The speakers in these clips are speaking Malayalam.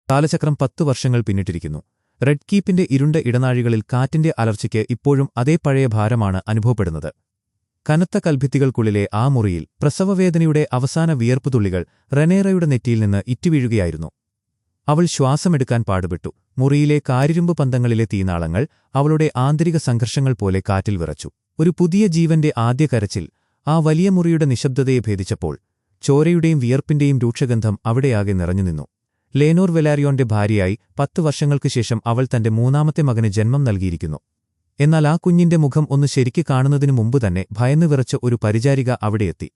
കാലചക്രം 10 വർഷങ്ങൾ പിന്നിട്ടിരിക്കുന്നു. റെഡ് കീപ്പിന്റെ ഇരുണ്ട ഇടനാഴികളിൽ കാറ്റിന്റെ അലർച്ചയ്ക്ക് ഇപ്പോഴും അതേ പഴയ ഭാരമാണ് അനുഭവപ്പെടുന്നത്. കനത്ത കൽഭിത്തികൾക്കുള്ളിലെ ആ മുറിയിൽ പ്രസവവേദനയുടെ അവസാന വിയർപ്പുതുള്ളികൾ റെനേറയുടെ നെറ്റിയിൽ നിന്ന് ഇറ്റുവീഴുകയായിരുന്നു. അവൾ ശ്വാസമെടുക്കാൻ പാടുപെട്ടു. മുറിയിലെ കാരിരുമ്പ് പന്തങ്ങളിലെ തീനാളങ്ങൾ അവളുടെ ആന്തരിക സംഘർഷങ്ങൾ പോലെ കാറ്റിൽ വിറച്ചു. ഒരു പുതിയ ജീവന്റെ ആദ്യ കരച്ചിൽ ആ വലിയ മുറിയുടെ നിശബ്ദതയെ ഭേദിച്ചപ്പോൾ ചോരയുടെയും വിയർപ്പിന്റെയും രൂക്ഷഗന്ധം അവിടെയാകെ നിറഞ്ഞുനിന്നു. ലേനോർ വെലാരിയോന്റെ ഭാര്യയായി 10 വർഷങ്ങൾക്കു ശേഷം അവൾ തന്റെ മൂന്നാമത്തെ മകന് ജന്മം നൽകിയിരിക്കുന്നു. എന്നാൽ ആ കുഞ്ഞിന്റെ മുഖം ഒന്ന് ശരിക്ക് കാണുന്നതിനു മുമ്പുതന്നെ ഭയന്നു വിറച്ച ഒരു പരിചാരിക അവിടെയെത്തി.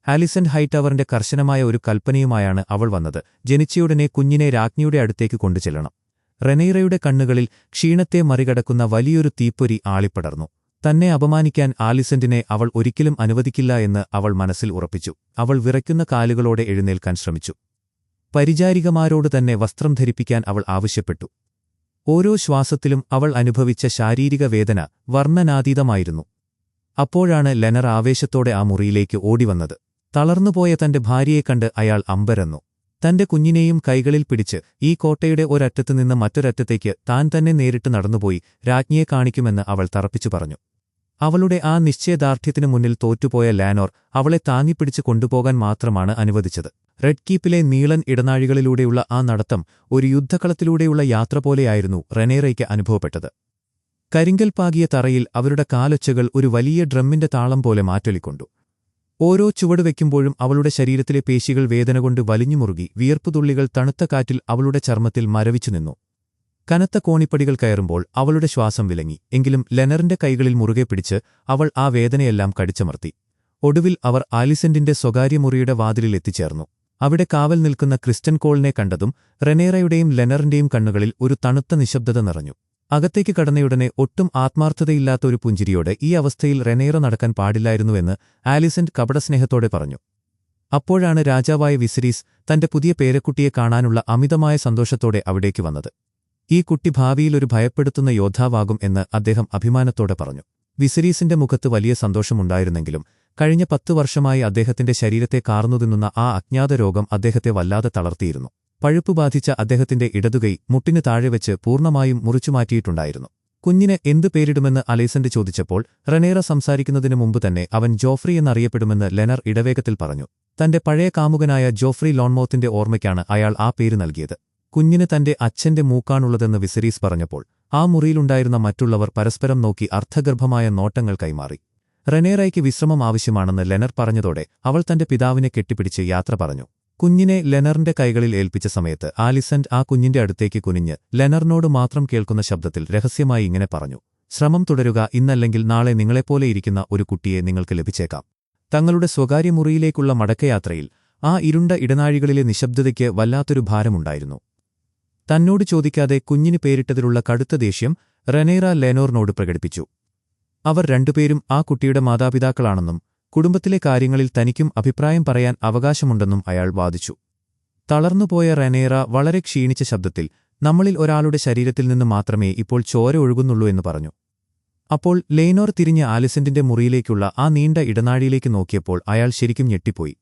ആലിസന്റ് ഹൈടവറിന്റെ കർശനമായ ഒരു കൽപ്പനയുമായാണ് അവൾ വന്നത്. ജനിച്ചയുടനെ കുഞ്ഞിനെ രാജ്ഞിയുടെ അടുത്തേക്ക് കൊണ്ടുചെല്ലണം. റെനീറയുടെ കണ്ണുകളിൽ ക്ഷീണത്തെ മറികടക്കുന്ന വലിയൊരു തീപ്പൊരി ആളിപ്പടർന്നു. തന്നെ അപമാനിക്കാൻ ആലിസന്റിനെ അവൾ ഒരിക്കലും അനുവദിക്കില്ല എന്ന് അവൾ മനസ്സിൽ ഉറപ്പിച്ചു. അവൾ വിറയ്ക്കുന്ന കാലുകളോടെ എഴുന്നേൽക്കാൻ ശ്രമിച്ചു. പരിചാരികമാരോട് തന്നെ വസ്ത്രം ധരിപ്പിക്കാൻ അവൾ ആവശ്യപ്പെട്ടു. ഓരോ ശ്വാസത്തിലും അവൾ അനുഭവിച്ച ശാരീരിക വേദന വർണ്ണനാതീതമായിരുന്നു. അപ്പോഴാണ് ലെനർ ആവേശത്തോടെ ആ മുറിയിലേക്ക് ഓടിവന്നത്. തളർന്നുപോയ തന്റെ ഭാര്യയെ കണ്ട് അയാൾ അമ്പരന്നു. തന്റെ കുഞ്ഞിനെയും കൈകളിൽ പിടിച്ച് ഈ കോട്ടയുടെ ഒരറ്റത്തുനിന്ന് മറ്റൊരറ്റത്തേക്ക് താൻ തന്നെ നേരിട്ട് നടന്നുപോയി രാജ്ഞിയെ കാണിക്കുമെന്ന് അവൾ തറപ്പിച്ചു പറഞ്ഞു. അവളുടെ ആ നിശ്ചയദാർഢ്യത്തിനു മുന്നിൽ തോറ്റുപോയ ലാനോർ അവളെ താങ്ങിപ്പിടിച്ച് കൊണ്ടുപോകാൻ മാത്രമാണ് അനുവദിച്ചത്. റെഡ് കീപ്പിലെ നീളൻ ഇടനാഴികളിലൂടെയുള്ള ആ നടത്തം ഒരു യുദ്ധക്കളത്തിലൂടെയുള്ള യാത്ര പോലെയായിരുന്നു റെനേറയ്ക്ക് അനുഭവപ്പെട്ടത്. കരിങ്കൽ പാകിയ തറയിൽ അവരുടെ കാലൊച്ചകൾ ഒരു വലിയ ഡ്രമ്മിന്റെ താളം പോലെ മാറ്റൊലിക്കൊണ്ടു. ഓരോ ചുവടുവെക്കുമ്പോഴും അവളുടെ ശരീരത്തിലെ പേശികൾ വേദനകൊണ്ട് വലിഞ്ഞുമുറുകി. വിയർപ്പുതുള്ളികൾ തണുത്ത കാറ്റിൽ അവളുടെ ചർമ്മത്തിൽ മരവിച്ചുനിന്നു. കനത്ത കോണിപ്പടികൾ കയറുമ്പോൾ അവളുടെ ശ്വാസം വിലങ്ങി. എങ്കിലും ലെനറിന്റെ കൈകളിൽ മുറുകെ പിടിച്ച് അവൾ ആ വേദനയെല്ലാം കടിച്ചമർത്തി. ഒടുവിൽ അവർ ആലിസന്റിന്റെ സ്വകാര്യ മുറിയുടെ വാതിലിൽ എത്തിച്ചേർന്നു. അവിടെ കാവൽ നിൽക്കുന്ന ക്രിസ്റ്റൻ കോളിനെ കണ്ടതും റെനേറയുടെയും ലെനറിന്റെയും കണ്ണുകളിൽ ഒരു തണുത്ത നിശബ്ദത നിറഞ്ഞു. അകത്തേക്ക് കടന്നയുടനെ ഒട്ടും ആത്മാർത്ഥതയില്ലാത്ത ഒരു പുഞ്ചിരിയോടെ ഈ അവസ്ഥയിൽ റെനേറ നടക്കാൻ പാടില്ലായിരുന്നുവെന്ന് ആലിസന്റ് കപടസ്നേഹത്തോടെ പറഞ്ഞു. അപ്പോഴാണ് രാജാവായ വിസരീസ് തന്റെ പുതിയ പേരക്കുട്ടിയെ കാണാനുള്ള അമിതമായ സന്തോഷത്തോടെ അവിടേക്ക് വന്നത്. ഈ കുട്ടി ഭാവിയിലൊരു ഭയപ്പെടുത്തുന്ന യോദ്ധാവാകും എന്ന് അദ്ദേഹം അഭിമാനത്തോടെ പറഞ്ഞു. വിസരീസിന്റെ മുഖത്ത് വലിയ സന്തോഷമുണ്ടായിരുന്നെങ്കിലും കഴിഞ്ഞ 10 വർഷമായി അദ്ദേഹത്തിന്റെ ശരീരത്തെ കാർന്നുതിന്നുന്ന ആ അജ്ഞാത രോഗം അദ്ദേഹത്തെ വല്ലാതെ തളർത്തിയിരുന്നു. പഴുപ്പ് ബാധിച്ച അദ്ദേഹത്തിന്റെ ഇടതുകൈ മുട്ടിന് താഴെ വെച്ച് പൂർണ്ണമായും മുറിച്ചുമാറ്റിയിട്ടുണ്ടായിരുന്നു. കുഞ്ഞിന് എന്തു പേരിടുമെന്ന് അലൈസന്റ് ചോദിച്ചപ്പോൾ റെനേറ സംസാരിക്കുന്നതിനു മുമ്പ് തന്നെ അവൻ ജോഫ്രി എന്നറിയപ്പെടുമെന്ന് ലെനർ ഇടവേഗത്തിൽ പറഞ്ഞു. തന്റെ പഴയ കാമുകനായ ജോഫ്രി ലോൺമൌത്തിന്റെ ഓർമ്മയ്ക്കാണ് അയാൾ ആ പേര് നൽകിയത്. കുഞ്ഞിന് തന്റെ അച്ഛന്റെ മൂക്കാണുള്ളതെന്ന് വിസരീസ് പറഞ്ഞപ്പോൾ ആ മുറിയിലുണ്ടായിരുന്ന മറ്റുള്ളവർ പരസ്പരം നോക്കി അർത്ഥഗർഭമായ നോട്ടങ്ങൾ കൈമാറി. റെനേറയ്ക്ക് വിശ്രമം ആവശ്യമാണെന്ന് ലെനർ പറഞ്ഞതോടെ അവൾ തന്റെ പിതാവിനെ കെട്ടിപ്പിടിച്ച് യാത്ര പറഞ്ഞു. കുഞ്ഞിനെ ലെനറിന്റെ കൈകളിൽ ഏൽപ്പിച്ച സമയത്ത് ആലിസന്റ് ആ കുഞ്ഞിന്റെ അടുത്തേക്ക് കുനിഞ്ഞ് ലെനറിനോട് മാത്രം കേൾക്കുന്ന ശബ്ദത്തിൽ രഹസ്യമായി ഇങ്ങനെ പറഞ്ഞു: ശ്രമം തുടരുക, ഇന്നല്ലെങ്കിൽ നാളെ നിങ്ങളെപ്പോലെയിരിക്കുന്ന ഒരു കുട്ടിയെ നിങ്ങൾക്ക് ലഭിച്ചേക്കാം. തങ്ങളുടെ സ്വകാര്യ മുറിയിലേക്കുള്ള മടക്കയാത്രയിൽ ആ ഇരുണ്ട ഇടനാഴികളിലെ നിശബ്ദതയ്ക്ക് വല്ലാത്തൊരു ഭാരമുണ്ടായിരുന്നു. തന്നോട് ചോദിക്കാതെ കുഞ്ഞിന് പേരിട്ടതിലുള്ള കടുത്ത ദേഷ്യം റെനേറ ലെനോറിനോട് പ്രകടിപ്പിച്ചു. അവർ രണ്ടുപേരും ആ കുട്ടിയുടെ മാതാപിതാക്കളാണെന്നും കുടുംബത്തിലെ കാര്യങ്ങളിൽ തനിക്കും അഭിപ്രായം പറയാൻ അവകാശമുണ്ടെന്നും അയാൾ വാദിച്ചു. തളർന്നുപോയ റെനേറ വളരെ ക്ഷീണിച്ച ശബ്ദത്തിൽ നമ്മളിൽ ഒരാളുടെ ശരീരത്തിൽ നിന്ന് മാത്രമേ ഇപ്പോൾ ചോര ഒഴുകുന്നുള്ളൂ എന്ന് പറഞ്ഞു. അപ്പോൾ ലെയ്നോർ തിരിഞ്ഞ് ആലിസന്റിന്റെ മുറിയിലേക്കുള്ള ആ നീണ്ട ഇടനാഴിയിലേക്ക് നോക്കിയപ്പോൾ അയാൾ ശരിക്കും ഞെട്ടിപ്പോയി.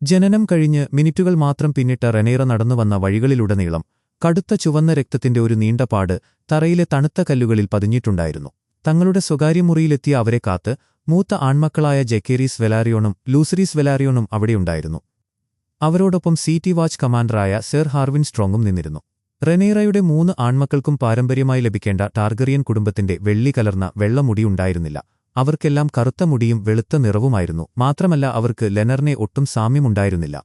ജനനം കഴിഞ്ഞ് മിനിറ്റുകൾ മാത്രം പിന്നിട്ട റെനേറ നടന്നുവന്ന വഴികളിലുടനീളം കടുത്ത ചുവന്ന രക്തത്തിന്റെ ഒരു നീണ്ട പാട് തറയിലെ തണുത്ത കല്ലുകളിൽ പതിഞ്ഞിട്ടുണ്ടായിരുന്നു. തങ്ങളുടെ സ്വകാര്യ മുറിയിലെത്തിയ അവരെ കാത്ത് മൂത്ത ആൺമക്കളായ ജെക്കേരീസ് വെലാരിയോണും ലൂസറീസ് വെലാരിയോണും അവിടെയുണ്ടായിരുന്നു. അവരോടൊപ്പം സിറ്റി വാച്ച് കമാൻഡറായ സർ ഹാർവിൻ സ്ട്രോങ്ങും നിന്നിരുന്നു. റെനേറയുടെ 3 ആൺമക്കൾക്കും പാരമ്പര്യമായി ലഭിക്കേണ്ട ടാർഗറിയൻ കുടുംബത്തിന്റെ വെള്ളി കലർന്ന വെള്ളമുടിയുണ്ടായിരുന്നില്ല. അവർക്കെല്ലാം കറുത്ത മുടിയും വെളുത്ത നിറവുമായിരുന്നു. മാത്രമല്ല അവർക്ക് ലെനറിനെ ഒട്ടും സാമ്യമുണ്ടായിരുന്നില്ല.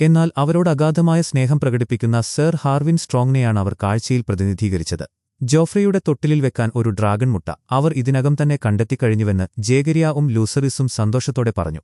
എന്നാൽ അവരോട് അഗാധമായ സ്നേഹം പ്രകടിപ്പിക്കുന്ന സർ ഹാർവിൻ സ്ട്രോങ്ങിനെയാണ് അവർ കാഴ്ചയിൽ പ്രതിനിധീകരിച്ചത്. ജോഫ്രിയുടെ തൊട്ടിലിൽ വെക്കാൻ ഒരു ഡ്രാഗൺ മുട്ട അവർ ഇതിനകം തന്നെ കണ്ടെത്തിക്കഴിഞ്ഞുവെന്ന് ജേഗരിയാവും ലൂസറിസും സന്തോഷത്തോടെ പറഞ്ഞു.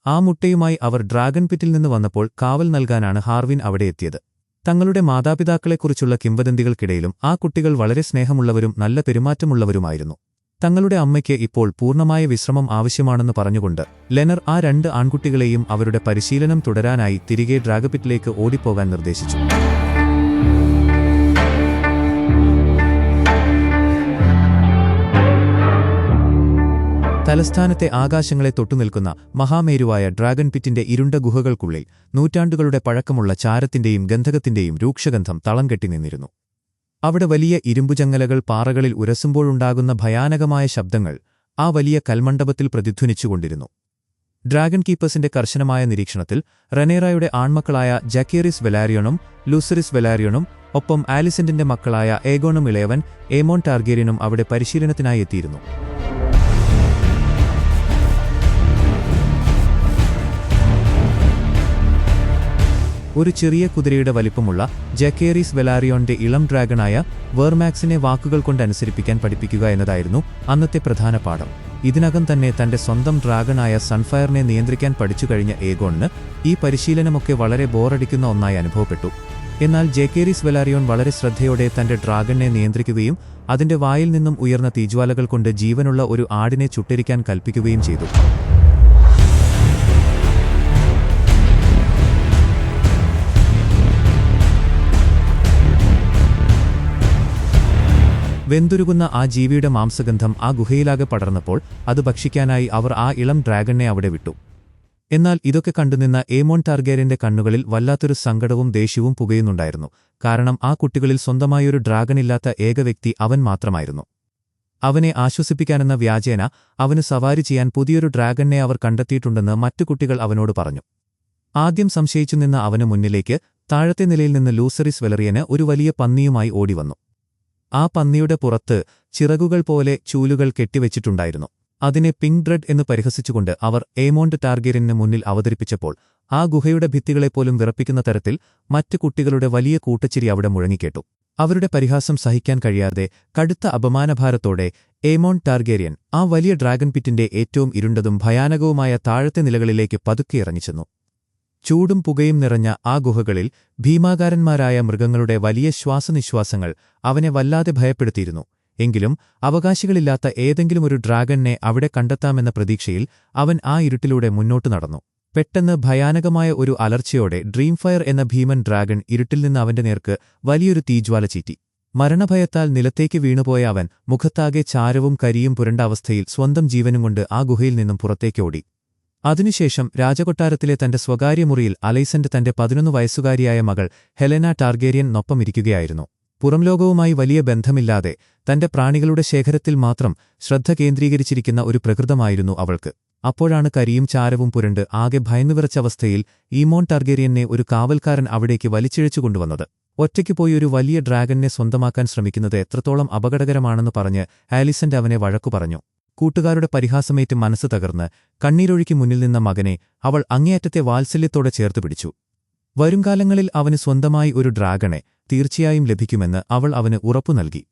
ആ മുട്ടയുമായി അവർ ഡ്രാഗൺ പിറ്റിൽ നിന്ന് വന്നപ്പോൾ കാവൽ നൽകാനാണ് ഹാർവിൻ അവിടെ എത്തിയത്. തങ്ങളുടെ മാതാപിതാക്കളെക്കുറിച്ചുള്ള കിംവദന്തികൾക്കിടയിലും ആ കുട്ടികൾ വളരെ സ്നേഹമുള്ളവരും നല്ല പെരുമാറ്റമുള്ളവരുമായിരുന്നു. തങ്ങളുടെ അമ്മയ്ക്ക് ഇപ്പോൾ പൂർണ്ണമായ വിശ്രമം ആവശ്യമാണെന്ന് പറഞ്ഞുകൊണ്ട് ലെനർ ആ 2 ആൺകുട്ടികളെയും അവരുടെ പരിശീലനം തുടരാനായി തിരികെ ഡ്രാഗപിറ്റിലേക്ക് ഓടിപ്പോകാൻ നിർദ്ദേശിച്ചു. തലസ്ഥാനത്തെ ആകാശങ്ങളെ തൊട്ടുനിൽക്കുന്ന മഹാമേരുവായ ഡ്രാഗൺ പിറ്റിന്റെ ഇരുണ്ട ഗുഹകൾക്കുള്ളിൽ നൂറ്റാണ്ടുകളുടെ പഴക്കമുള്ള ചാരത്തിന്റെയും ഗന്ധകത്തിന്റെയും രൂക്ഷഗന്ധം തളം കെട്ടിനിന്നിരുന്നു. അവിടെ വലിയ ഇരുമ്പുചങ്ങലകൾ പാറകളിൽ ഉരസുമ്പോഴുണ്ടാകുന്ന ഭയാനകമായ ശബ്ദങ്ങൾ ആ വലിയ കൽമണ്ഡപത്തിൽ പ്രതിധ്വനിച്ചുകൊണ്ടിരുന്നു. ഡ്രാഗൺ കീപ്പേഴ്സിന്റെ കർശനമായ നിരീക്ഷണത്തിൽ റനേറയുടെ ആൺമക്കളായ ജാക്കേറിസ് വെലാരിയോണും ലൂസറിസ് വെലാരിയോണും ഒപ്പം ആലിസന്റിന്റെ മക്കളായ ഏഗോണും ഇളയവൻ ഏമോൺ ടാർഗേരിയനും അവിടെ പരിശീലനത്തിനായി എത്തിയിരുന്നു. ഒരു ചെറിയ കുതിരയുടെ വലിപ്പമുള്ള ജാക്കേറിസ് വെലാരിയോന്റെ ഇളം ഡ്രാഗണായ വേർമാക്സിനെ വാക്കുകൾ കൊണ്ട് അനുസരിപ്പിക്കാൻ പഠിപ്പിക്കുക എന്നതായിരുന്നു അന്നത്തെ പ്രധാന പാഠം. ഇതിനകം തന്നെ തന്റെ സ്വന്തം ഡ്രാഗണായ സൺഫയറിനെ നിയന്ത്രിക്കാൻ പഠിച്ചു കഴിഞ്ഞ ഏഗോണിന് ഈ പരിശീലനമൊക്കെ വളരെ ബോറടിക്കുന്ന ഒന്നായി അനുഭവപ്പെട്ടു. എന്നാൽ ജാക്കേറിസ് വെലാരിയോൺ വളരെ ശ്രദ്ധയോടെ തന്റെ ഡ്രാഗണിനെ നിയന്ത്രിക്കുകയും അതിന്റെ വായിൽ നിന്നും ഉയർന്ന തീജ്വാലകൾ കൊണ്ട് ജീവനുള്ള ഒരു ആടിനെ ചുട്ടരിക്കാൻ കൽപ്പിക്കുകയും ചെയ്തു. വെന്തുരുകുന്ന ആ ജീവിയുടെ മാംസഗന്ധം ആ ഗുഹയിലാകെ പടർന്നപ്പോൾ അത് ഭക്ഷിക്കാനായി അവർ ആ ഇളം ഡ്രാഗണിനെ അവിടെ വിട്ടു. എന്നാൽ ഇതൊക്കെ കണ്ടുനിന്ന ഏമോൺ ടാർഗേരിയന്റെ കണ്ണുകളിൽ വല്ലാത്തൊരു സങ്കടവും ദേഷ്യവും പുകയുന്നുണ്ടായിരുന്നു. കാരണം ആ കുട്ടികളിൽ സ്വന്തമായൊരു ഡ്രാഗണില്ലാത്ത ഏക വ്യക്തി അവൻ മാത്രമായിരുന്നു. അവനെ ആശ്വസിപ്പിക്കാനെന്ന വ്യാജേന അവന് സവാരി ചെയ്യാൻ പുതിയൊരു ഡ്രാഗണിനെ അവർ കണ്ടെത്തിയിട്ടുണ്ടെന്ന് മറ്റു കുട്ടികൾ അവനോട് പറഞ്ഞു. ആദ്യം സംശയിച്ചുനിന്ന അവന് മുന്നിലേക്ക് താഴത്തെ നിലയിൽ നിന്ന് ലൂസറിസ് വെലറിയന് ഒരു വലിയ പന്നിയുമായി ഓടിവന്നു. ആ പന്നിയുടെ പുറത്ത് ചിറകുകൾ പോലെ ചൂലുകൾ കെട്ടിവെച്ചിട്ടുണ്ടായിരുന്നു. അതിനെ പിങ്ക് ബ്രെഡ് എന്ന് പരിഹസിച്ചുകൊണ്ട് അവർ ഏമോണ്ട് ടാർഗേരിയന് മുന്നിൽ അവതരിപ്പിച്ചപ്പോൾ ആ ഗുഹയുടെ ഭിത്തികളെപ്പോലും വിറപ്പിക്കുന്ന തരത്തിൽ മറ്റു കുട്ടികളുടെ വലിയ കൂട്ടച്ചിരി അവിടെ മുഴങ്ങിക്കേട്ടു. അവരുടെ പരിഹാസം സഹിക്കാൻ കഴിയാതെ കടുത്ത അപമാനഭാരത്തോടെ ഏമോൺ ടാർഗേരിയൻ ആ വലിയ ഡ്രാഗൺ പിറ്റിന്റെ ഏറ്റവും ഇരുണ്ടതും ഭയാനകവുമായ താഴത്തെ നിലകളിലേക്ക് പതുക്കെ ഇറങ്ങിച്ചെന്നു. ചൂടും പുകയും നിറഞ്ഞ ആ ഗുഹകളിൽ ഭീമാകാരന്മാരായ മൃഗങ്ങളുടെ വലിയ ശ്വാസനിശ്വാസങ്ങൾ അവനെ വല്ലാതെ ഭയപ്പെടുത്തിയിരുന്നു. എങ്കിലും അവകാശികളില്ലാത്ത ഏതെങ്കിലും ഒരു ഡ്രാഗണിനെ അവിടെ കണ്ടെത്താമെന്ന പ്രതീക്ഷയിൽ അവൻ ആ ഇരുട്ടിലൂടെ മുന്നോട്ടു നടന്നു. പെട്ടെന്ന് ഭയാനകമായ ഒരു അലർച്ചയോടെ ഡ്രീംഫയർ എന്ന ഭീമൻ ഡ്രാഗൺ ഇരുട്ടിൽ നിന്ന് അവന്റെ നേർക്ക് വലിയൊരു തീജ്വാല ചീറ്റി. മരണഭയത്താൽ നിലത്തേക്ക് വീണുപോയ അവൻ മുഖത്താകെ ചാരവും കരിയും പുരണ്ട അവസ്ഥയിൽ സ്വന്തം ജീവനും കൊണ്ട് ആ ഗുഹയിൽ നിന്നും പുറത്തേക്കോടി. അതിനുശേഷം രാജകൊട്ടാരത്തിലെ തന്റെ സ്വകാര്യ മുറിയിൽ അലൈസന്റ് തന്റെ 11 വയസ്സുകാരിയായ മകൾ ഹെലന ടാർഗേരിയൻ നൊപ്പമിരിക്കുകയായിരുന്നു. പുറംലോകവുമായി വലിയ ബന്ധമില്ലാതെ തന്റെ പ്രാണികളുടെ ശേഖരത്തിൽ മാത്രം ശ്രദ്ധ കേന്ദ്രീകരിച്ചിരിക്കുന്ന ഒരു പ്രകൃതമായിരുന്നു അവൾക്ക്. അപ്പോഴാണ് കരിയും ചാരവും പുരണ്ട് ആകെ ഭയന്നുവിറച്ച അവസ്ഥയിൽ ഈമോൺ ടാർഗേരിയനെ ഒരു കാവൽക്കാരൻ അവിടേക്ക് വലിച്ചിഴച്ചുകൊണ്ടുവന്നത്. ഒറ്റയ്ക്ക് പോയി ഒരു വലിയ ഡ്രാഗണിനെ സ്വന്തമാക്കാൻ ശ്രമിക്കുന്നത് എത്രത്തോളം അപകടകരമാണെന്ന് പറഞ്ഞ് ആലിസന്റ് അവനെ വഴക്കു പറഞ്ഞു. കൂട്ടുകാരുടെ പരിഹാസമേറ്റ് മനസ്സ് തകർന്ന് കണ്ണീരൊഴുക്കി മുന്നിൽ നിന്ന മകനെ അവൾ അങ്ങേയറ്റത്തെ വാത്സല്യത്തോടെ ചേർത്തുപിടിച്ചു. വരുംകാലങ്ങളിൽ അവന് സ്വന്തമായി ഒരു ഡ്രാഗണെ തീർച്ചയായും ലഭിക്കുമെന്ന് അവൾ അവന് ഉറപ്പു നൽകി.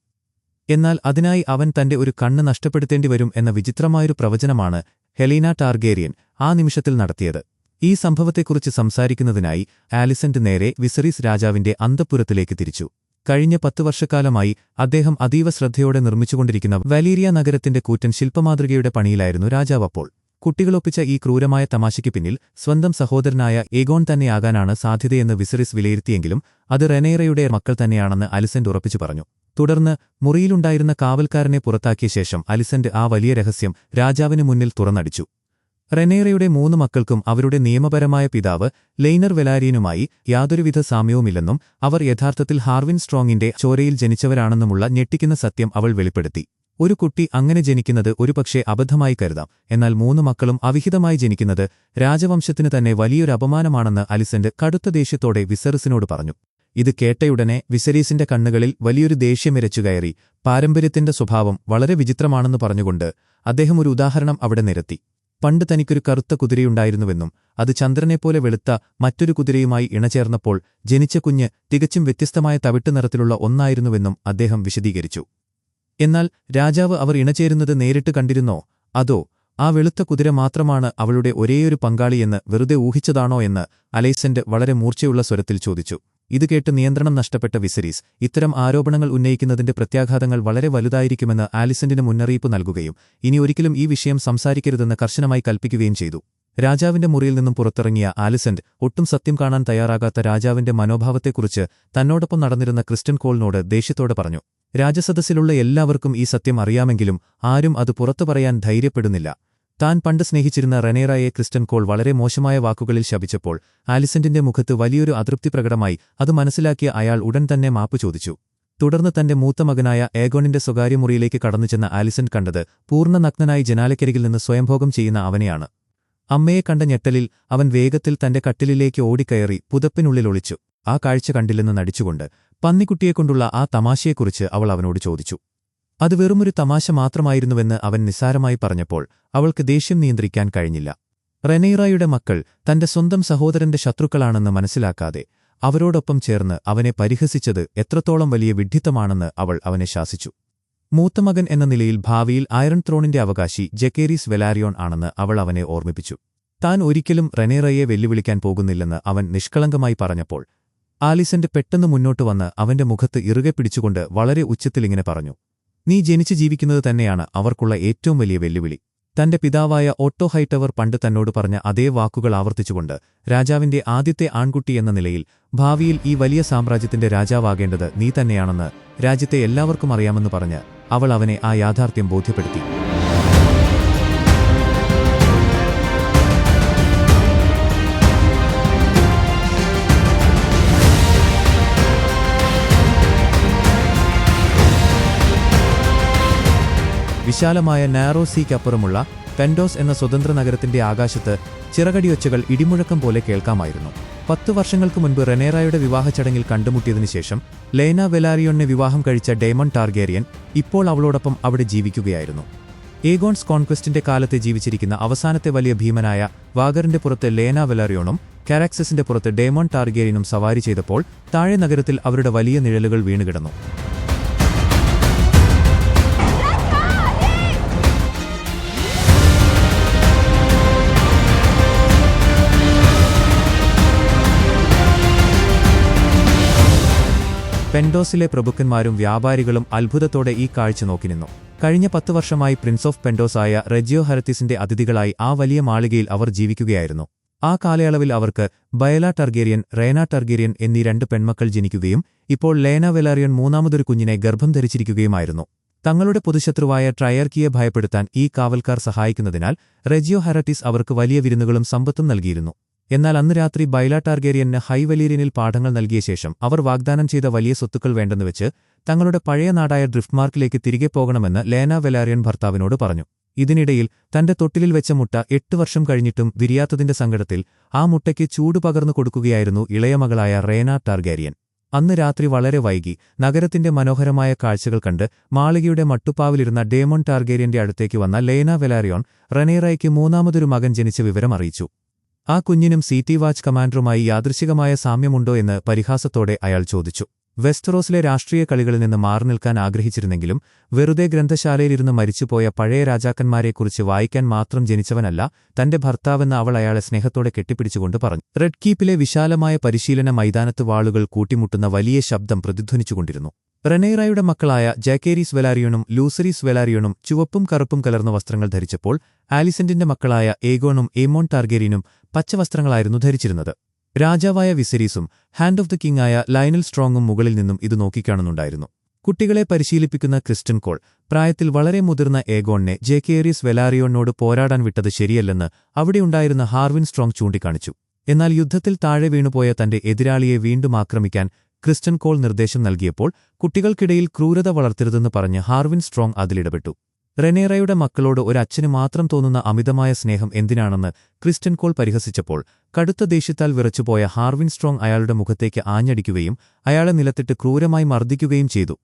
എന്നാൽ അതിനായി അവൻ തന്റെ ഒരു കണ്ണ് നഷ്ടപ്പെടുത്തേണ്ടിവരും എന്ന വിചിത്രമായൊരു പ്രവചനമാണ് ഹെലീന ടാർഗേരിയൻ ആ നിമിഷത്തിൽ നടത്തിയത്. ഈ സംഭവത്തെക്കുറിച്ച് സംസാരിക്കുന്നതിനായി ആലിസന്റ് നേരെ വിസറീസ് രാജാവിന്റെ അന്തഃപുരത്തിലേക്ക് തിരിച്ചു. കഴിഞ്ഞ 10 വർഷക്കാലമായി അദ്ദേഹം അതീവ ശ്രദ്ധയോടെ നിർമ്മിച്ചുകൊണ്ടിരിക്കുന്ന വലീരിയ നഗരത്തിന്റെ കൂറ്റൻ ശില്പമാതൃകയുടെ പണിയിലായിരുന്നു രാജാവ്. അപ്പോൾ കുട്ടികളൊപ്പിച്ച ഈ ക്രൂരമായ തമാശയ്ക്ക് പിന്നിൽ സ്വന്തം സഹോദരനായ ഏഗോൺ തന്നെയാകാനാണ് സാധ്യതയെന്ന് വിസറിസ് വിലയിരുത്തിയെങ്കിലും അത് റെനേറയുടെ മക്കൾ തന്നെയാണെന്ന് അലിസന്റ് ഉറപ്പിച്ചു പറഞ്ഞു. തുടർന്ന് മുറിയിലുണ്ടായിരുന്ന കാവൽക്കാരനെ പുറത്താക്കിയ ശേഷം അലിസന്റ് ആ വലിയ രഹസ്യം രാജാവിന് മുന്നിൽ തുറന്നടിച്ചു. റെനേറയുടെ 3 മക്കൾക്കും അവരുടെ നിയമപരമായ പിതാവ് ലെയ്നർ വെലാരിയനുമായി യാതൊരുവിധ സാമ്യവുമില്ലെന്നും അവർ യഥാർത്ഥത്തിൽ ഹാർവിൻ സ്ട്രോങ്ങിന്റെ ചോരയിൽ ജനിച്ചവരാണെന്നുമുള്ള ഞെട്ടിക്കുന്ന സത്യം അവൾ വെളിപ്പെടുത്തി. ഒരു കുട്ടി അങ്ങനെ ജനിക്കുന്നത് ഒരുപക്ഷെ അബദ്ധമായി കരുതാം, എന്നാൽ 3 മക്കളും അവിഹിതമായി ജനിക്കുന്നത് രാജവംശത്തിന് തന്നെ വലിയൊരു അപമാനമാണെന്ന് അലിസന്റ് കടുത്ത ദേഷ്യത്തോടെ വിസറിസിനോട് പറഞ്ഞു. ഇത് കേട്ടയുടനെ വിസരീസിന്റെ കണ്ണുകളിൽ വലിയൊരു ദേഷ്യമിരച്ചുകയറി. പാരമ്പര്യത്തിന്റെ സ്വഭാവം വളരെ വിചിത്രമാണെന്ന് പറഞ്ഞുകൊണ്ട് അദ്ദേഹം ഒരു ഉദാഹരണം അവിടെ നിരത്തി. പണ്ട് തനിക്കൊരു കറുത്ത കുതിരയുണ്ടായിരുന്നുവെന്നും അത് ചന്ദ്രനെപ്പോലെ വെളുത്ത മറ്റൊരു കുതിരയുമായി ഇണചേർന്നപ്പോൾ ജനിച്ച കുഞ്ഞ് തികച്ചും വ്യത്യസ്തമായ തവിട്ട് നിറത്തിലുള്ള ഒന്നായിരുന്നുവെന്നും അദ്ദേഹം വിശദീകരിച്ചു. എന്നാൽ രാജാവ് അവർ ഇണചേരുന്നത് നേരിട്ട് കണ്ടിരുന്നോ, അതോ ആ വെളുത്ത കുതിര മാത്രമാണ് അവളുടെ ഒരേയൊരു പങ്കാളിയെന്ന് വെറുതെ ഊഹിച്ചതാണോ എന്ന് അലൈസന്റ് വളരെ മൂർച്ചയുള്ള സ്വരത്തിൽ ചോദിച്ചു. ഇത് കേട്ട് നിയന്ത്രണം നഷ്ടപ്പെട്ട വിസരീസ് ഇത്തരം ആരോപണങ്ങൾ ഉന്നയിക്കുന്നതിന്റെ പ്രത്യാഘാതങ്ങൾ വളരെ വലുതായിരിക്കുമെന്ന് ആലിസന്റിന് മുന്നറിയിപ്പ് നൽകുകയും ഇനി ഒരിക്കലും ഈ വിഷയം സംസാരിക്കരുതെന്ന് കർശനമായി കൽപ്പിക്കുകയും ചെയ്തു. രാജാവിന്റെ മുറിയിൽ നിന്നും പുറത്തിറങ്ങിയ ആലിസന്റ് ഒട്ടും സത്യം കാണാൻ തയ്യാറാകാത്ത രാജാവിന്റെ മനോഭാവത്തെക്കുറിച്ച് തന്നോടൊപ്പം നടന്നിരുന്ന ക്രിസ്റ്റൻ കോളിനോട് ദേഷ്യത്തോടെ പറഞ്ഞു. രാജസദസ്സിലുള്ള എല്ലാവർക്കും ഈ സത്യം അറിയാമെങ്കിലും ആരും അത് പുറത്തു പറയാൻ ധൈര്യപ്പെടുന്നില്ല. താൻ പണ്ട് സ്നേഹിച്ചിരുന്ന റെനേറയെ ക്രിസ്റ്റൻ കോൾ വളരെ മോശമായ വാക്കുകളിൽ ശപിച്ചപ്പോൾ ആലിസന്റിന്റെ മുഖത്ത് വലിയൊരു അതൃപ്തി പ്രകടമായി. അത് മനസ്സിലാക്കിയ അയാൾ ഉടൻ തന്നെ മാപ്പ് ചോദിച്ചു. തുടർന്ന് തന്റെ മൂത്ത മകനായ ഏഗോണിന്റെ സ്വകാര്യ മുറിയിലേക്ക് കടന്നുചെന്ന ആലിസന്റ് കണ്ടത് പൂർണ്ണ നഗ്നനായി ജനാലക്കരികിൽ നിന്ന് സ്വയംഭോഗം ചെയ്യുന്ന അവനെയാണ്. അമ്മയെ കണ്ട ഞെട്ടലിൽ അവൻ വേഗത്തിൽ തന്റെ കട്ടിലിലേക്ക് ഓടിക്കയറി പുതപ്പിനുള്ളിൽ ഒളിച്ചു. ആ കാഴ്ച കണ്ടില്ലെന്ന് നടിച്ചുകൊണ്ട് പന്നിക്കുട്ടിയെക്കൊണ്ടുള്ള ആ തമാശയെക്കുറിച്ച് അവൾ അവനോട് ചോദിച്ചു. അത് വെറുമൊരു തമാശ മാത്രമായിരുന്നുവെന്ന് അവൻ നിസ്സാരമായി പറഞ്ഞപ്പോൾ അവൾക്ക് ദേഷ്യം നിയന്ത്രിക്കാൻ കഴിഞ്ഞില്ല. റെനീറയുടെ മക്കൾ തന്റെ സ്വന്തം സഹോദരന്റെ ശത്രുക്കളാണെന്ന് മനസ്സിലാക്കാതെ അവരോടൊപ്പം ചേർന്ന് അവനെ പരിഹസിച്ചത് എത്രത്തോളം വലിയ വിഡ്ഢിത്തമാണെന്ന് അവൾ അവനെ ശാസിച്ചു. മൂത്തമകൻ എന്ന നിലയിൽ ഭാവിയിൽ അയറൺ ത്രോണിന്റെ അവകാശി ജക്കേരീസ് വെലാരിയോൺ ആണെന്ന് അവൾ അവനെ ഓർമ്മിപ്പിച്ചു. താൻ ഒരിക്കലും റെനീറയെ വെല്ലുവിളിക്കാൻ പോകുന്നില്ലെന്ന് അവൻ നിഷ്കളങ്കമായി പറഞ്ഞപ്പോൾ ആലിസന്റ് പെട്ടെന്ന് മുന്നോട്ട് വന്ന് അവന്റെ മുഖത്ത് ഇറുകെ പിടിച്ചുകൊണ്ട് വളരെ ഉച്ചത്തിലിങ്ങനെ പറഞ്ഞു. നീ ജനിച്ചു ജീവിക്കുന്നത് തന്നെയാണ് അവർക്കുള്ള ഏറ്റവും വലിയ വെല്ലുവിളി. തന്റെ പിതാവായ ഓട്ടോ ഹൈറ്റവർ പണ്ട് തന്നോട് പറഞ്ഞ അതേ വാക്കുകൾ ആവർത്തിച്ചുകൊണ്ട് രാജാവിന്റെ ആദ്യത്തെ ആൺകുട്ടി എന്ന നിലയിൽ ഭാവിയിൽ ഈ വലിയ സാമ്രാജ്യത്തിന്റെ രാജാവാകേണ്ടത് നീ തന്നെയാണെന്ന് രാജ്യത്തെ എല്ലാവർക്കും അറിയാമെന്ന് പറഞ്ഞ് അവൾ അവനെ ആ യാഥാർത്ഥ്യം ബോധ്യപ്പെടുത്തി. വിശാലമായ നാരോ സീക്കപ്പുറമുള്ള പെൻഡോസ് എന്ന സ്വതന്ത്ര നഗരത്തിന്റെ ആകാശത്ത് ചിറകടിയൊച്ചകൾ ഇടിമുഴക്കം പോലെ കേൾക്കാമായിരുന്നു. 10 വർഷങ്ങൾക്ക് മുൻപ് റെനേറയുടെ വിവാഹച്ചടങ്ങിൽ കണ്ടുമുട്ടിയതിനുശേഷം ലേന വെലാരിയോണിനെ വിവാഹം കഴിച്ച ഡേമൺ ടാർഗേരിയൻ ഇപ്പോൾ അവളോടൊപ്പം അവിടെ ജീവിക്കുകയായിരുന്നു. ഏഗോൺസ് കോൺക്വസ്റ്റിന്റെ കാലത്ത് ജീവിച്ചിരിക്കുന്ന അവസാനത്തെ വലിയ ഭീമനായ വാഗറിന്റെ പുറത്ത് ലേന വെലാരിയോണും കാരാക്സസിന്റെ പുറത്ത് ഡേമൺ ടാർഗേരിയനും സവാരി ചെയ്തപ്പോൾ താഴെ നഗരത്തിൽ അവരുടെ വലിയ നിഴലുകൾ വീണുകിടന്നു. പെൻഡോസിലെ പ്രഭുക്കന്മാരും വ്യാപാരികളും അത്ഭുതത്തോടെ ഈ കാഴ്ച നോക്കി നിന്നു. കഴിഞ്ഞ 10 വർഷമായി പ്രിൻസ് ഓഫ് പെൻഡോസ് ആയ റെജിയോ ഹെറത്തിസിന്റെ അതിഥികളായി ആ വലിയ മാളികയിൽ അവർ ജീവിക്കുകയായിരുന്നു. ആ കാലയളവിൽ അവർക്ക് ബയല ടർഗേരിയൻ, റേന ടർഗേരിയൻ എന്നീ 2 പെൺമക്കൾ ജനിക്കുകയും ഇപ്പോൾ ലേന വെലാരിയോൺ മൂന്നാമതൊരു കുഞ്ഞിനെ ഗർഭം ധരിച്ചിരിക്കുകയുമായിരുന്നു. തങ്ങളുടെ പൊതുശത്രുവായ ട്രയർക്കിയെ ഭയപ്പെടുത്താൻ ഈ കാവൽക്കാർ സഹായിക്കുന്നതിനാൽ റെജിയോ ഹെററ്റിസ് അവർക്ക് വലിയ വിരുന്നുകളും സമ്പത്തും നൽകിയിരുന്നു. എന്നാൽ അന്ന് രാത്രി ബൈല ടാർഗേരിയന് ഹൈ വലീരിയനിൽ പാഠങ്ങൾ നൽകിയ ശേഷം അവർ വാഗ്ദാനം ചെയ്ത വലിയ സ്വത്തുക്കൾ വേണ്ടെന്നുവെച്ച് തങ്ങളുടെ പഴയ നാടായ ഡ്രിഫ്റ്റ്മാർക്കിലേക്ക് തിരികെ പോകണമെന്ന് ലേന വെലാരിയൻ ഭർത്താവിനോട് പറഞ്ഞു. ഇതിനിടയിൽ തന്റെ തൊട്ടിലിൽ വെച്ച മുട്ട 8 വർഷം കഴിഞ്ഞിട്ടും വിരിയാത്തതിന്റെ സങ്കടത്തിൽ ആ മുട്ടയ്ക്ക് ചൂട് പകർന്നു കൊടുക്കുകയായിരുന്നു ഇളയമകളായ റേന ടാർഗേരിയൻ. അന്ന് രാത്രി വളരെ വൈകി നഗരത്തിന്റെ മനോഹരമായ കാഴ്ചകൾ കണ്ട് മാളികയുടെ മട്ടുപ്പാവിലിരുന്ന ഡേമൺ ടാർഗേരിയന്റെ അടുത്തേക്ക് വന്ന ലേന വെലാരിയോൺ റെനീറയ്ക്ക് മൂന്നാമതൊരു മകൻ ജനിച്ച വിവരം അറിയിച്ചു. ആ കുഞ്ഞിനും സിറ്റി വാച്ച് കമാൻഡറുമായി യാദൃശ്ചികമായ സാമ്യമുണ്ടോ എന്ന് പരിഹാസത്തോടെ അയാൾ ചോദിച്ചു. വെസ്റ്ററോസിലെ രാഷ്ട്രീയ കളികളിൽ നിന്ന് മാറി നിൽക്കാൻ ആഗ്രഹിച്ചിരുന്നെങ്കിലും വെറുതെ ഗ്രന്ഥശാലയിലിരുന്ന് മരിച്ചുപോയ പഴയ രാജാക്കന്മാരെക്കുറിച്ച് വായിക്കാൻ മാത്രം ജനിച്ചവനല്ല തന്റെ ഭർത്താവെന്ന് അവൾ അയാളെ സ്നേഹത്തോടെ കെട്ടിപ്പിടിച്ചുകൊണ്ട് പറഞ്ഞു. റെഡ് കീപ്പിലെ വിശാലമായ പരിശീലന മൈതാനത്ത് വാളുകൾ കൂട്ടിമുട്ടുന്ന വലിയ ശബ്ദം പ്രതിധ്വനിച്ചുകൊണ്ടിരുന്നു. റെനീറയുടെ മക്കളായ ജാക്കേരീസ് വെലാരിയോണും ലൂസറീസ് വെലാരിയോണും ചുവപ്പും കറുപ്പും കലർന്ന വസ്ത്രങ്ങൾ ധരിച്ചപ്പോൾ ആലിസന്റിന്റെ മക്കളായ ഏഗോണും ഏമോൺ ടാർഗേരിയനും പച്ചവസ്ത്രങ്ങളായിരുന്നു ധരിച്ചിരുന്നത്. രാജാവായ വിസരീസും ഹാൻഡ് ഓഫ് ദ കിങ് ആയ ലയണൽ സ്ട്രോങ്ങും മുകളിൽ നിന്നും ഇത് നോക്കിക്കാണുന്നുണ്ടായിരുന്നു. കുട്ടികളെ പരിശീലിപ്പിക്കുന്ന ക്രിസ്റ്റൻ കോൾ പ്രായത്തിൽ വളരെ മുതിർന്ന ഏഗോണിനെ ജാക്കേരീസ് വെലാരിയോണിനോട് പോരാടാൻ വിട്ടത് ശരിയല്ലെന്ന് അവിടെയുണ്ടായിരുന്ന ഹാർവിൻ സ്ട്രോങ് ചൂണ്ടിക്കാണിച്ചു. എന്നാൽ യുദ്ധത്തിൽ താഴെ വീണുപോയ തന്റെ എതിരാളിയെ വീണ്ടും ആക്രമിക്കാൻ ക്രിസ്റ്റൻ കോൾ നിർദ്ദേശം നൽകിയപ്പോൾ കുട്ടികൾക്കിടയിൽ ക്രൂരത വളർത്തരുതെന്ന് പറഞ്ഞ് ഹാർവിൻ സ്ട്രോങ് അതിലിടപെട്ടു. റെനീറയുടെ മക്കളോട് ഒരു അച്ഛന് മാത്രം തോന്നുന്ന അമിതമായ സ്നേഹം എന്തിനാണെന്ന് ക്രിസ്റ്റൻ കോൾ പരിഹസിച്ചപ്പോൾ കടുത്ത ദേഷ്യത്താൽ വിറച്ചുപോയ ഹാർവിൻ സ്ട്രോങ് അയാളുടെ മുഖത്തേക്ക് ആഞ്ഞടിക്കുകയും അയാളെ നിലത്തിട്ട് ക്രൂരമായി മർദ്ദിക്കുകയും ചെയ്തു.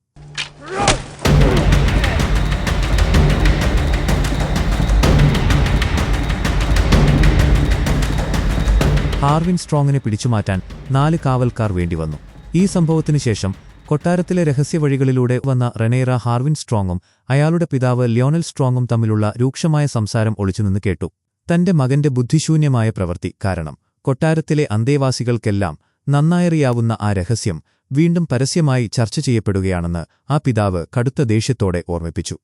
ഹാർവിൻ സ്ട്രോങ്ങിനെ പിടിച്ചുമാറ്റാൻ 4 കാവൽക്കാർ വേണ്ടിവന്നു. ഈ സംഭവത്തിനു ശേഷം കൊട്ടാരത്തിലെ രഹസ്യവഴികളിലൂടെ വന്ന റെനീറ ഹാർവിൻ സ്ട്രോങ്ങും അയാളുടെ പിതാവ് ലിയോണൽ സ്ട്രോങ്ങും തമ്മിലുള്ള രൂക്ഷമായ സംസാരം ഒളിച്ചുനിന്ന് കേട്ടു. തന്റെ മകന്റെ ബുദ്ധിശൂന്യമായ പ്രവൃത്തി കാരണം കൊട്ടാരത്തിലെ അന്തേവാസികൾക്കെല്ലാം നന്നായറിയാവുന്ന ആ രഹസ്യം വീണ്ടും പരസ്യമായി ചർച്ച ചെയ്യപ്പെടുകയാണെന്ന് ആ പിതാവ് കടുത്ത ദേഷ്യത്തോടെ ഓർമ്മിപ്പിച്ചു.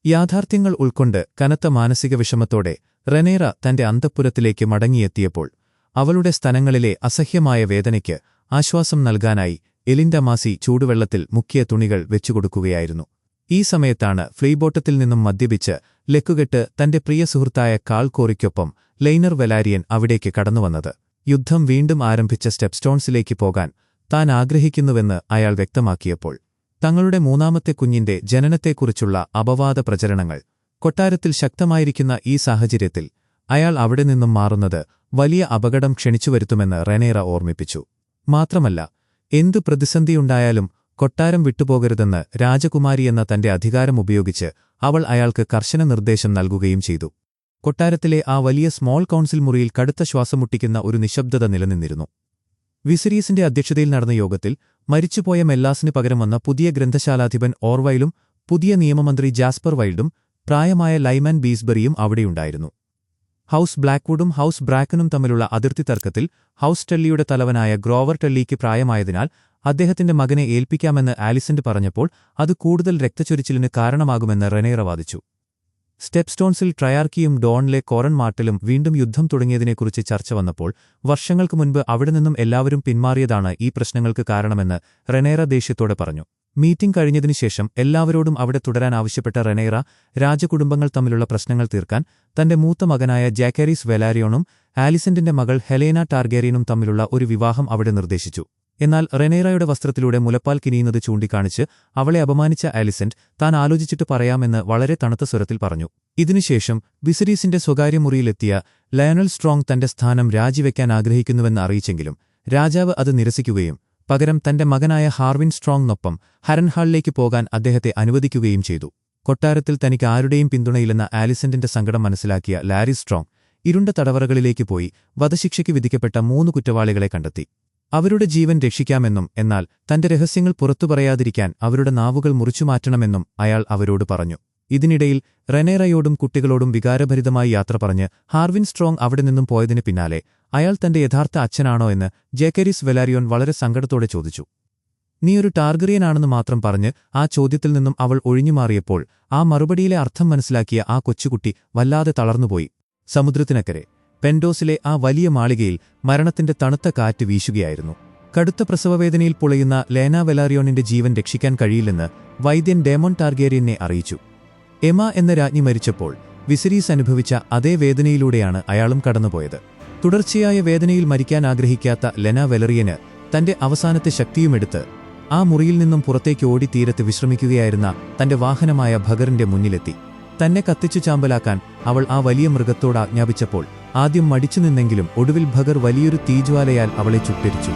യാഥാർത്ഥ്യങ്ങൾ ഉൾക്കൊണ്ട് കനത്ത മാനസിക വിഷമത്തോടെ റെനീറ തന്റെ അന്തഃപുരത്തിലേക്ക് മടങ്ങിയെത്തിയപ്പോൾ അവളുടെ സ്തനങ്ങളിലെ അസഹ്യമായ വേദനയ്ക്ക് ആശ്വാസം നൽകാനായി എലിൻഡ മാസി ചൂടുവെള്ളത്തിൽ മുക്കിയ തുണികൾ വെച്ചുകൊടുക്കുകയായിരുന്നു. ഈ സമയത്താണ് ഫ്ലീബോട്ടത്തിൽ നിന്നും മദ്യപിച്ച് ലക്കുകെട്ട് തന്റെ പ്രിയ സുഹൃത്തായ കാൾ കോറിക്കൊപ്പം ലെയ്നർ വെലാരിയൻ അവിടേക്ക് കടന്നുവന്നത്. യുദ്ധം വീണ്ടും ആരംഭിച്ച സ്റ്റെപ്സ്റ്റോൺസിലേക്ക് പോകാൻ താൻ ആഗ്രഹിക്കുന്നുവെന്ന് അയാൾ വ്യക്തമാക്കിയപ്പോൾ തങ്ങളുടെ മൂന്നാമത്തെ കുഞ്ഞിന്റെ ജനനത്തെക്കുറിച്ചുള്ള അപവാദ പ്രചരണങ്ങൾ കൊട്ടാരത്തിൽ ശക്തമായിരിക്കുന്ന ഈ സാഹചര്യത്തിൽ അയാൾ അവിടെ നിന്നും മാറുന്നത് വലിയ അപകടം ക്ഷണിച്ചുവരുത്തുമെന്ന് റെനേറ ഓർമ്മിപ്പിച്ചു. മാത്രമല്ല, എന്തു പ്രതിസന്ധിയുണ്ടായാലും കൊട്ടാരം വിട്ടുപോകരുതെന്ന് രാജകുമാരിയെന്ന തന്റെ അധികാരം ഉപയോഗിച്ച് അവൾ അയാൾക്ക് കർശന നിർദ്ദേശം നൽകുകയും ചെയ്തു. കൊട്ടാരത്തിലെ ആ വലിയ സ്മോൾ കൗൺസിൽ മുറിയിൽ കടുത്ത ശ്വാസമുട്ടിക്കുന്ന ഒരു നിശബ്ദത നിലനിന്നിരുന്നു. വിസരീസിന്റെ അധ്യക്ഷതയിൽ നടന്ന യോഗത്തിൽ മരിച്ചുപോയ മെല്ലാസിന് പകരം വന്ന പുതിയ ഗ്രന്ഥശാലാധിപൻ ഓർവൈലും പുതിയ നിയമമന്ത്രി ജാസ്പർ വൈൽഡും പ്രായമായ ലൈമാൻ ബീസ്ബറിയും അവിടെയുണ്ടായിരുന്നു. ഹൌസ് ബ്ലാക്ക്വുഡും ഹൌസ് ബ്രാക്കനും തമ്മിലുള്ള അതിർത്തി തർക്കത്തിൽ ഹൌസ് ടെല്ലിയുടെ തലവനായ ഗ്രോവർ ടെല്ലിക്ക് പ്രായമായതിനാൽ അദ്ദേഹത്തിന്റെ മകനെ ഏൽപ്പിക്കാമെന്ന് ആലിസന്റ് പറഞ്ഞപ്പോൾ അത് കൂടുതൽ രക്തച്ചൊരിച്ചിലിന് കാരണമാകുമെന്ന് റെനേറ വാദിച്ചു. സ്റ്റെപ്സ്റ്റോൺസിൽ ട്രയാർക്കിയും ഡോണിലെ കോറൻ മാർട്ടലും വീണ്ടും യുദ്ധം തുടങ്ങിയതിനെക്കുറിച്ച് ചർച്ച വന്നപ്പോൾ വർഷങ്ങൾക്ക് മുൻപ് അവിടെ നിന്നും എല്ലാവരും പിന്മാറിയതാണ് ഈ പ്രശ്നങ്ങൾക്ക് കാരണമെന്ന് റെനേറ ദേഷ്യത്തോടെ പറഞ്ഞു. മീറ്റിംഗ് കഴിഞ്ഞതിനുശേഷം എല്ലാവരോടും അവിടെ തുടരാൻ ആവശ്യപ്പെട്ട റെനേറ രാജകുടുംബങ്ങൾ തമ്മിലുള്ള പ്രശ്നങ്ങൾ തീർക്കാൻ തന്റെ മൂത്ത മകനായ ജാക്കരീസ് വെലാരിയോണും ആലിസന്റിന്റെ മകൾ ഹെലേന ടാർഗേറിയനും തമ്മിലുള്ള ഒരു വിവാഹം അവിടെ നിർദ്ദേശിച്ചു. എന്നാൽ റെനേറയുടെ വസ്ത്രത്തിലൂടെ മുലപ്പാൽ കിനിയുന്നത് ചൂണ്ടിക്കാണിച്ച് അവളെ അപമാനിച്ച ആലിസന്റ് താൻ ആലോചിച്ചിട്ട് പറയാമെന്ന് വളരെ തണുത്ത സ്വരത്തിൽ പറഞ്ഞു. ഇതിനുശേഷം വിസരീസിന്റെ സ്വകാര്യ മുറിയിലെത്തിയ ലയണൽ സ്ട്രോങ് തന്റെ സ്ഥാനം രാജിവെക്കാൻ ആഗ്രഹിക്കുന്നുവെന്ന് അറിയിച്ചെങ്കിലും രാജാവ് അത് നിരസിക്കുകയും പകരം തന്റെ മകനായ ഹാർവിൻ സ്ട്രോങ്ങിനൊപ്പം ഹരൻഹാളിലേക്ക് പോകാൻ അദ്ദേഹത്തെ അനുവദിക്കുകയും ചെയ്തു. കൊട്ടാരത്തിൽ തനിക്ക് ആരുടെയും പിന്തുണയില്ലെന്ന ആലിസന്റിന്റെ സങ്കടം മനസ്സിലാക്കിയ ലാരി സ്ട്രോങ് ഇരുണ്ട തടവറകളിലേക്ക് പോയി വധശിക്ഷയ്ക്ക് വിധിക്കപ്പെട്ട 3 കുറ്റവാളികളെ കണ്ടെത്തി. അവരുടെ ജീവൻ രക്ഷിക്കാമെന്നും എന്നാൽ തന്റെ രഹസ്യങ്ങൾ പുറത്തു പറയാതിരിക്കാൻ അവരുടെ നാവുകൾ മുറിച്ചുമാറ്റണമെന്നും അയാൾ അവരോട് പറഞ്ഞു. ഇതിനിടയിൽ റെനേറയോടും കുട്ടികളോടും വികാരഭരിതമായി യാത്ര പറഞ്ഞ് ഹാർവിൻ സ്ട്രോങ് അവിടെ നിന്നും പോയതിന് പിന്നാലെ അയാൾ തന്റെ യഥാർത്ഥ അച്ഛനാണോ എന്ന് ജാക്കരീസ് വെലാരിയോൺ വളരെ സങ്കടത്തോടെ ചോദിച്ചു. നീ ഒരു ടാർഗറിയനാണെന്ന് മാത്രം പറഞ്ഞ് ആ ചോദ്യത്തിൽ നിന്നും അവൾ ഒഴിഞ്ഞുമാറിയപ്പോൾ ആ മറുപടിയിലെ അർത്ഥം മനസ്സിലാക്കിയ ആ കൊച്ചുകുട്ടി വല്ലാതെ തളർന്നുപോയി. സമുദ്രത്തിനക്കരെ പെൻഡോസിലെ ആ വലിയ മാളികയിൽ മരണത്തിന്റെ തണുത്ത കാറ്റ് വീശുകയായിരുന്നു. കടുത്ത പ്രസവവേദനയിൽ പൊളയുന്ന ലേന വെലാരിയോണിന്റെ ജീവൻ രക്ഷിക്കാൻ കഴിയില്ലെന്ന് വൈദ്യൻ ഡേമോൺ ടാർഗേരിയനെ അറിയിച്ചു. എമ എന്ന രാജ്ഞി മരിച്ചപ്പോൾ വിസരീസ് അനുഭവിച്ച അതേ വേദനയിലൂടെയാണ് അയാളും കടന്നുപോയത്. തുടർച്ചയായ വേദനയിൽ മരിക്കാൻ ആഗ്രഹിക്കാത്ത ലെന വെലറിയന് തന്റെ അവസാനത്തെ ശക്തിയുമെടുത്ത് ആ മുറിയിൽ നിന്നും പുറത്തേക്ക് ഓടി തീരത്ത് വിശ്രമിക്കുകയായിരുന്ന തന്റെ വാഹനമായ ഭഗറിന്റെ മുന്നിലെത്തി. തന്നെ കത്തിച്ചു ചാമ്പലാക്കാൻ അവൾ ആ വലിയ മൃഗത്തോട് ആജ്ഞാപിച്ചപ്പോൾ ആദ്യം മടിച്ചുനിന്നെങ്കിലും ഒടുവിൽ ഭഗർ വലിയൊരു തീജ്വാലയാൽ അവളെ ചുട്ടരിച്ചു.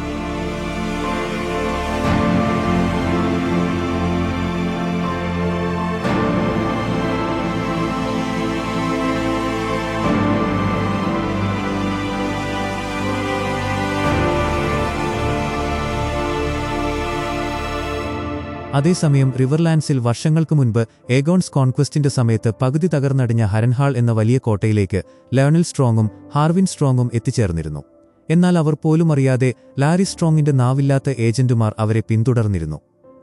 അതേസമയം റിവർലാൻഡ്സിൽ വർഷങ്ങൾക്ക് മുൻപ് ഏഗോൺസ് കോൺക്വസ്റ്റിന്റെ സമയത്ത് പകുതി തകർന്നടിഞ്ഞ ഹരൻഹാൾ എന്ന വലിയ കോട്ടയിലേക്ക് ലയണൽ സ്ട്രോങ്ങും ഹാർവിൻ സ്ട്രോങ്ങും എത്തിച്ചേർന്നിരുന്നു. എന്നാൽ അവർ പോലും അറിയാതെ ലാരി സ്ട്രോങ്ങിന്റെ നാവില്ലാത്ത ഏജന്റുമാർ അവരെ പിന്തുടർന്നിരുന്നു.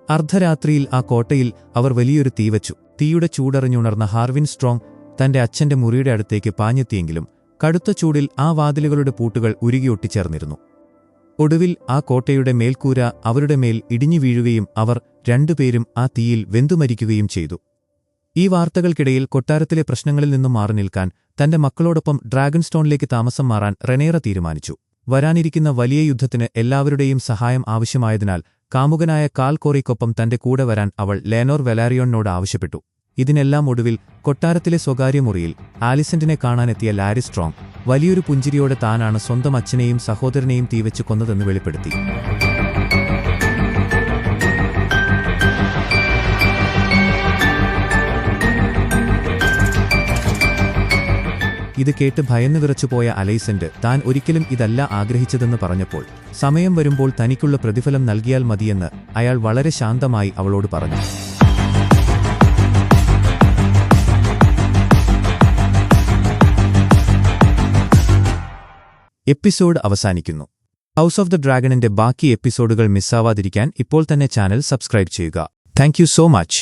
അർദ്ധരാത്രിയിൽ ആ കോട്ടയിൽ അവർ വലിയൊരു തീവച്ചു. തീയുടെ ചൂടറിഞ്ഞുണർന്ന ഹാർവിൻ സ്ട്രോങ് തന്റെ അച്ഛന്റെ മുറിയുടെ അടുത്തേക്ക് പാഞ്ഞെത്തിയെങ്കിലും കടുത്ത ചൂടിൽ ആ വാതിലുകളുടെ പൂട്ടുകൾ ഉരുകിയൊട്ടിച്ചേർന്നിരുന്നു. ഒടുവിൽ ആ കോട്ടയുടെ മേൽക്കൂര അവരുടെ മേൽ ഇടിഞ്ഞു വീഴുകയും അവർ രണ്ടുപേരും ആ തീയിൽ വെന്തുമരിക്കുകയും ചെയ്തു. ഈ വാർത്തകൾക്കിടയിൽ കൊട്ടാരത്തിലെ പ്രശ്നങ്ങളിൽ നിന്നും മാറി നിൽക്കാൻ തന്റെ മക്കളോടൊപ്പം ഡ്രാഗൺസ്റ്റോണിലേക്ക് താമസം മാറാൻ റെനേറ തീരുമാനിച്ചു. വരാനിരിക്കുന്ന വലിയ യുദ്ധത്തിന് എല്ലാവരുടെയും സഹായം ആവശ്യമായതിനാൽ കാമുകനായ കാൾ കോറിക്കൊപ്പം തന്റെ കൂടെ വരാൻ അവൾ ലേനോർ വെലാരിയോണിനോട് ആവശ്യപ്പെട്ടു. ഇതിനെല്ലാം ഒടുവിൽ കൊട്ടാരത്തിലെ സ്വകാര്യ മുറിയിൽ ആലിസന്റിനെ കാണാനെത്തിയ ലാരി സ്ട്രോങ് വലിയൊരു പുഞ്ചിരിയോടെ താനാണ് സ്വന്തം അച്ഛനെയും സഹോദരനെയും തീവച്ച് കൊന്നതെന്ന് വെളിപ്പെടുത്തി. ഇത് കേട്ട് ഭയന്നു വിറച്ചുപോയ അലൈസന്റ് താൻ ഒരിക്കലും ഇതല്ല ആഗ്രഹിച്ചതെന്ന് പറഞ്ഞപ്പോൾ സമയം വരുമ്പോൾ തനിക്കുള്ള പ്രതിഫലം നൽകിയാൽ മതിയെന്ന് അയാൾ വളരെ ശാന്തമായി അവളോട് പറഞ്ഞു. എപ്പിസോഡ് അവസാനിക്കുന്നു. ഹൗസ് ഓഫ് ദ ഡ്രാഗണിന്റെ ബാക്കി എപ്പിസോഡുകൾ മിസ്സാവാതിരിക്കാൻ ഇപ്പോൾ തന്നെ ചാനൽ സബ്സ്ക്രൈബ് ചെയ്യുക. Thank you so much.